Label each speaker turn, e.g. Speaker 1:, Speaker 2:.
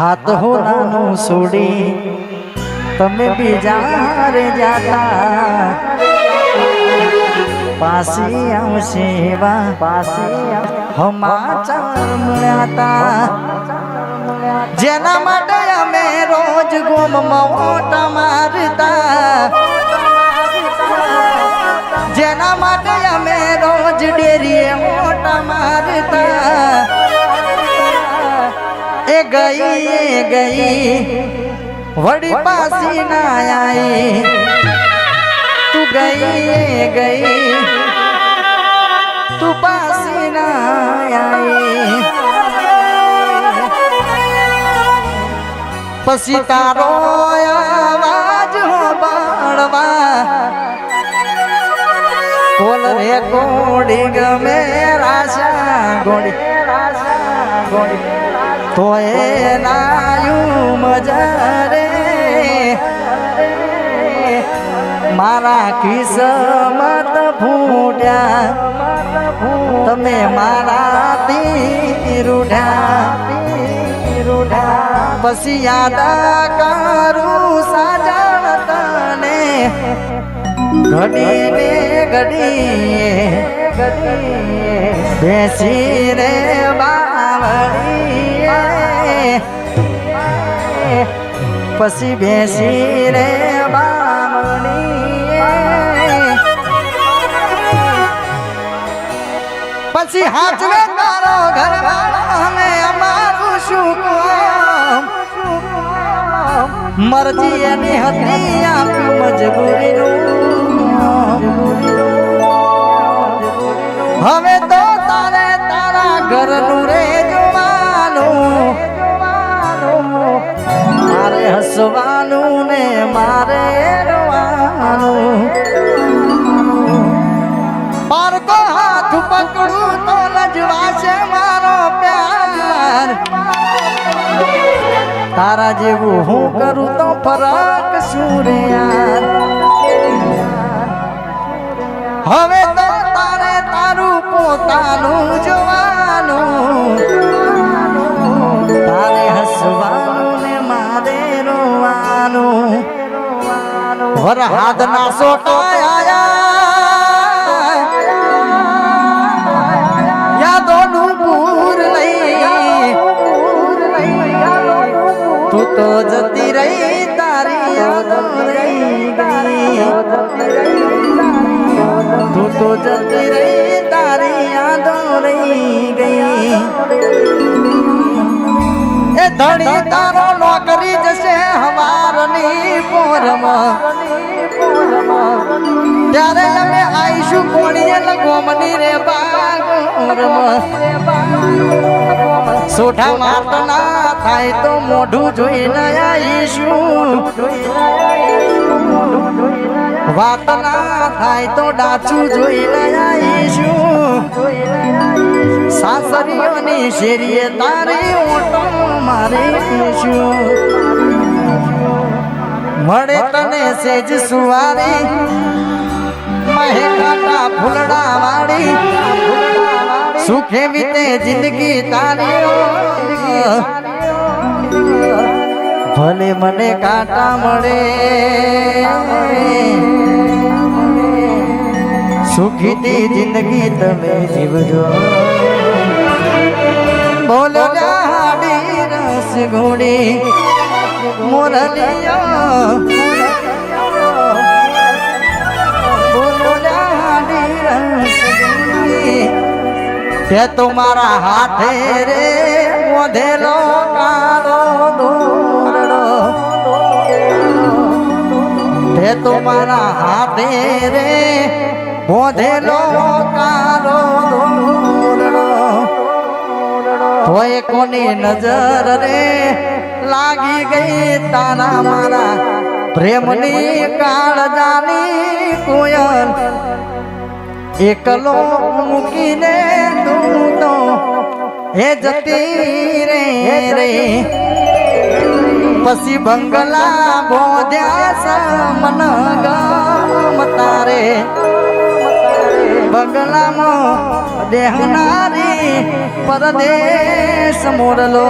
Speaker 1: હાથ હો નાનું છોડી તમે બીજા રે જાતા પાસી આવશે સમાચાર મળ્યા જેના માટે અમે રોજ ગોમમાં ઓટા મારતા જેના માટે અમે રોજ ડેરીએ ઓટા મારતા એ ગઈ વડી પાસી ના આઈ તું ગઈ તું પાસી ના આઈ પછી તારો આવાજ હોબળવા કોલ રે કોડી ગમે રાશા ગોડી તો એ નાયું મજા રે મારા કિસ્મત ફૂટ્યા તમે મારાથી રૂઢ્યા પછી યાદ કરું સાજણ તને ઘડી બેસી રે બાવળી પછી બેસી રે બાવળી પછી હાચવે તારો ઘરવાળાને અમારું શું કામ મરજી એની હતી આપ્યું મજબૂરીનું હવે તો તારે તારા ઘરનું રે જોવાનું મારે હસવાનું ને મારે રોવાનું પારકો હાથ પકડું તો લજવાશે મારો પ્યાર તારા જેવું હું કરું તો ફરક શું રે યાર હવે તો તારે તારું પોતાનું જોવાનું તારે હસવાનું ને મારે રોવાનું વર હાથ ના સોટાયા યાદોનું પૂર લઈ તું તો જતી રહી તારી યાદો રહી ગઈ તું તો જતી રહી તારી યાદો રહી ગઈ એ ધણી તારો નોકરી જશે હવારની પોરમાં ત્યારે અમે આઈશું કોણીએ લગોમની રે બાગોરમાં સોઠા મારતો ના થાય તો મોઢું જોઈને આઈશું વાત ના થાય તો ડાચું જોઈને આઈશું સાસરીઓની શેરીએ તારી ઓટો મારીશું મળે તને સેજ સુવારી મહેકાટા ફૂલડા વાળી સુખે વીતે જિંદગી તારી ભલે મને કાંટા મળે સુખીથી જિંદગી તમે જીવજો બોલો હાડી રસ ઘોડી મોરલિયો બોલો હાડી રસ ઘોડી તે તમારા હાથે રે મોધેલો કાળો દોરડો તે તમારા હાથે રે મોધેલો કાળો દોરડો તોય કોની નજર રે લાગી ગઈ તારા મારા પ્રેમની કાળજાની કોયલ એકલો મૂકીને તું તો હે જતી રે પછી બંગલા બોધ્યા મન ગમ તારે બંગલામાં દેહનારી પરદેશ મોરલો